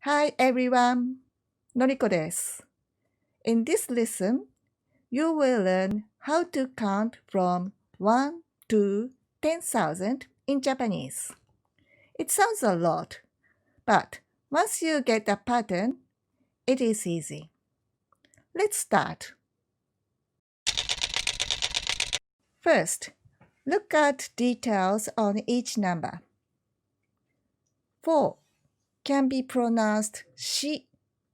Hi everyone, Noriko です。In this lesson, you will learn how to count from 1 to 10,000 in Japanese. It sounds a lot, but once you get the pattern, it is easy. Let's start. First, look at details on each number. 4 can be pronounced shi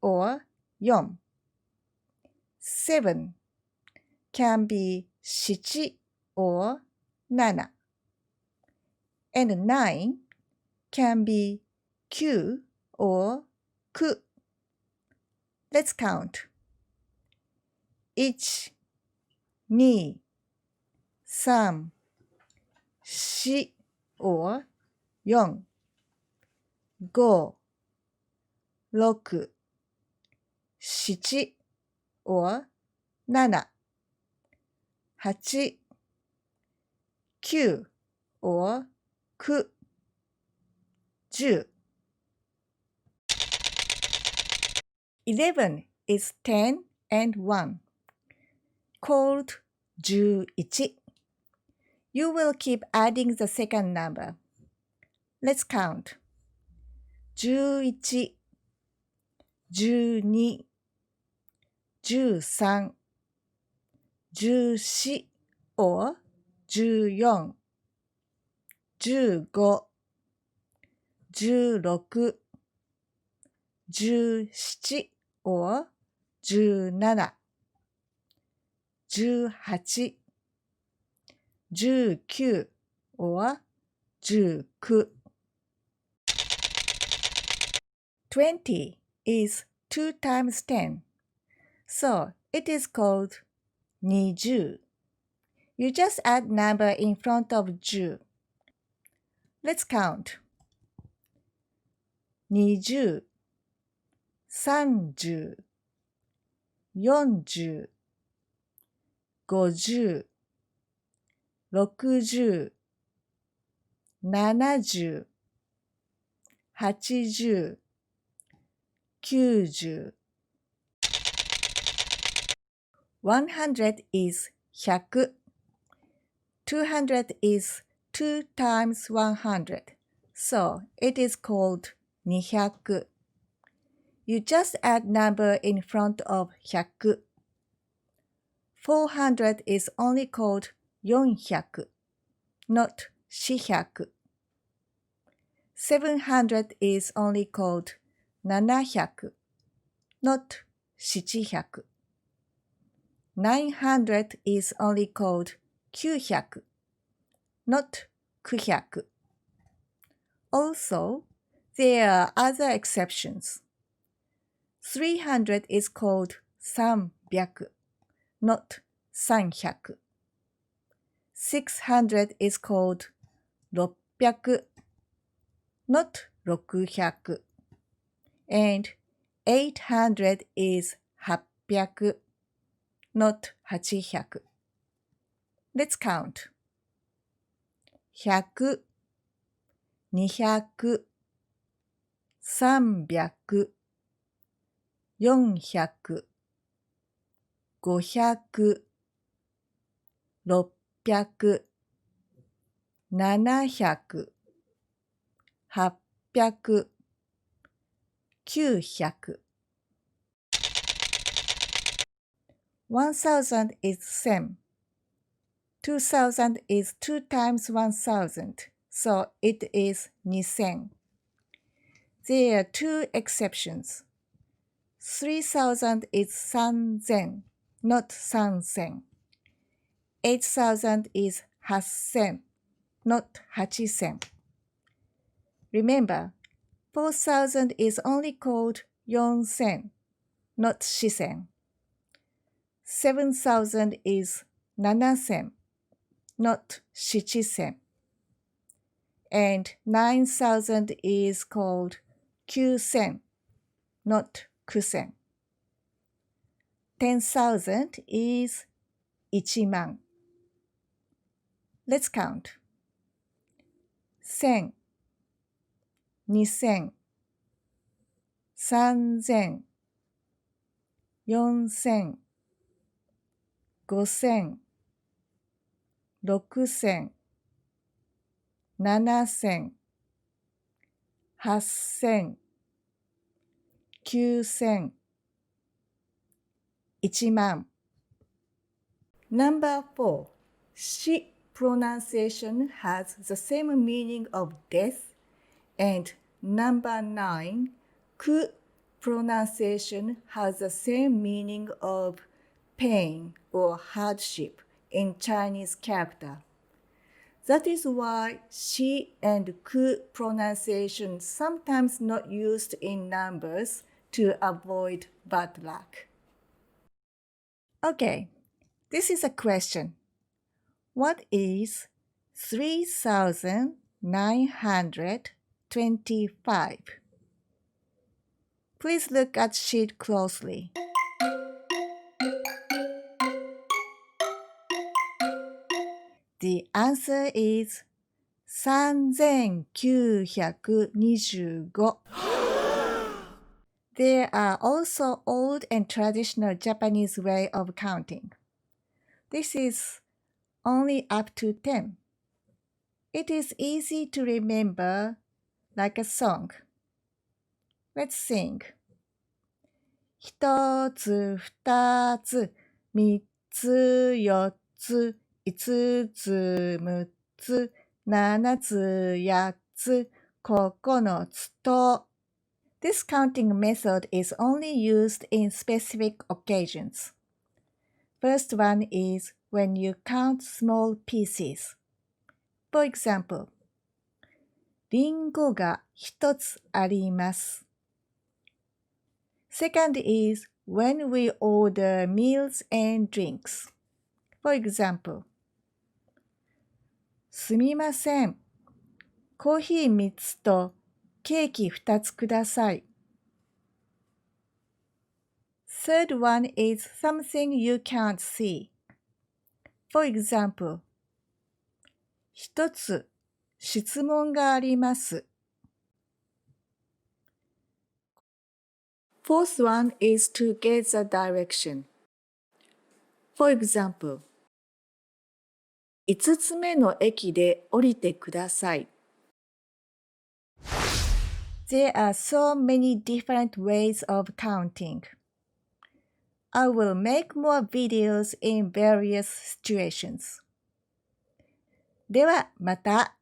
or yon. 7 can be shichi or nana. And 9 can be kyu or ku. Let's count. 1, 2, 3, 4 or 4, 5, 6, 7 or 7, 8, 9 or 9, 10. 11 is 10 and 1, called 11. You will keep adding the second number. Let's count. 11, 12, 13, 14 or 14, 15, 16, 17 or 17, 18, 19 or 19. 20 is 2 times 10, so it is called 20. You just add number in front of 10. Let's count. 20, 30, 40, 50, 60, 70, 80, 90. 100 is 100. 200 is 2 times 100, so it is called 200. You just add number in front of 100. 400 is only called 400, not 400. 700 is only called 700, not 700. 900 is only called 900, not 900. Also, there are other exceptions. 300 is called 300, not 300. 600 is called 600, not 600. And 800 is 800, not 800. Let's count. 100, 200, 300, 400, 500, 600, 700, 800, 900. 1000 is 1000. 2000 is 2 times 1000, so it is 2000. There are 2 exceptions. 3000 is 3000, not 3000. 8000 is 8000, not 8000. Remember, 4000 is only called 4000, not 4000. 7000 is 7000, not 7000. And 9000 is called 9000, not 9000. 10,000 is 1,000,000. Let's count. 1000, 2000, 3000、4000、5000、6000、7000、8000、9000、1万。Number 4. Shi pronunciation has the same meaning of death. And number 9. Ku pronunciation has the same meaning of pain or hardship in Chinese character. That is why shi and ku pronunciation sometimes not used in numbers to avoid bad luck. Okay, this is a question. What is 3,925? Please look at sheet closely. The answer is 3,925. There are also old and traditional Japanese way of counting. This is only up to 10. It is easy to remember like a song. Let's sing. 1つ、2つ、3つ、4つ、5つ、6つ、7つ、8つ、9つと。This counting method is only used in specific occasions. First one is when you count small pieces. For example, リンゴが1つあります。Second is when we order meals and drinks. For example, すみません。コーヒー3つとケーキ2つください。Third one is something you can't see. For example, 1つ質問があります。Fourth one is to get the direction. For example, 5つ目の駅で降りてください。There are so many different ways of counting. I will make more videos in various situations. ではまた。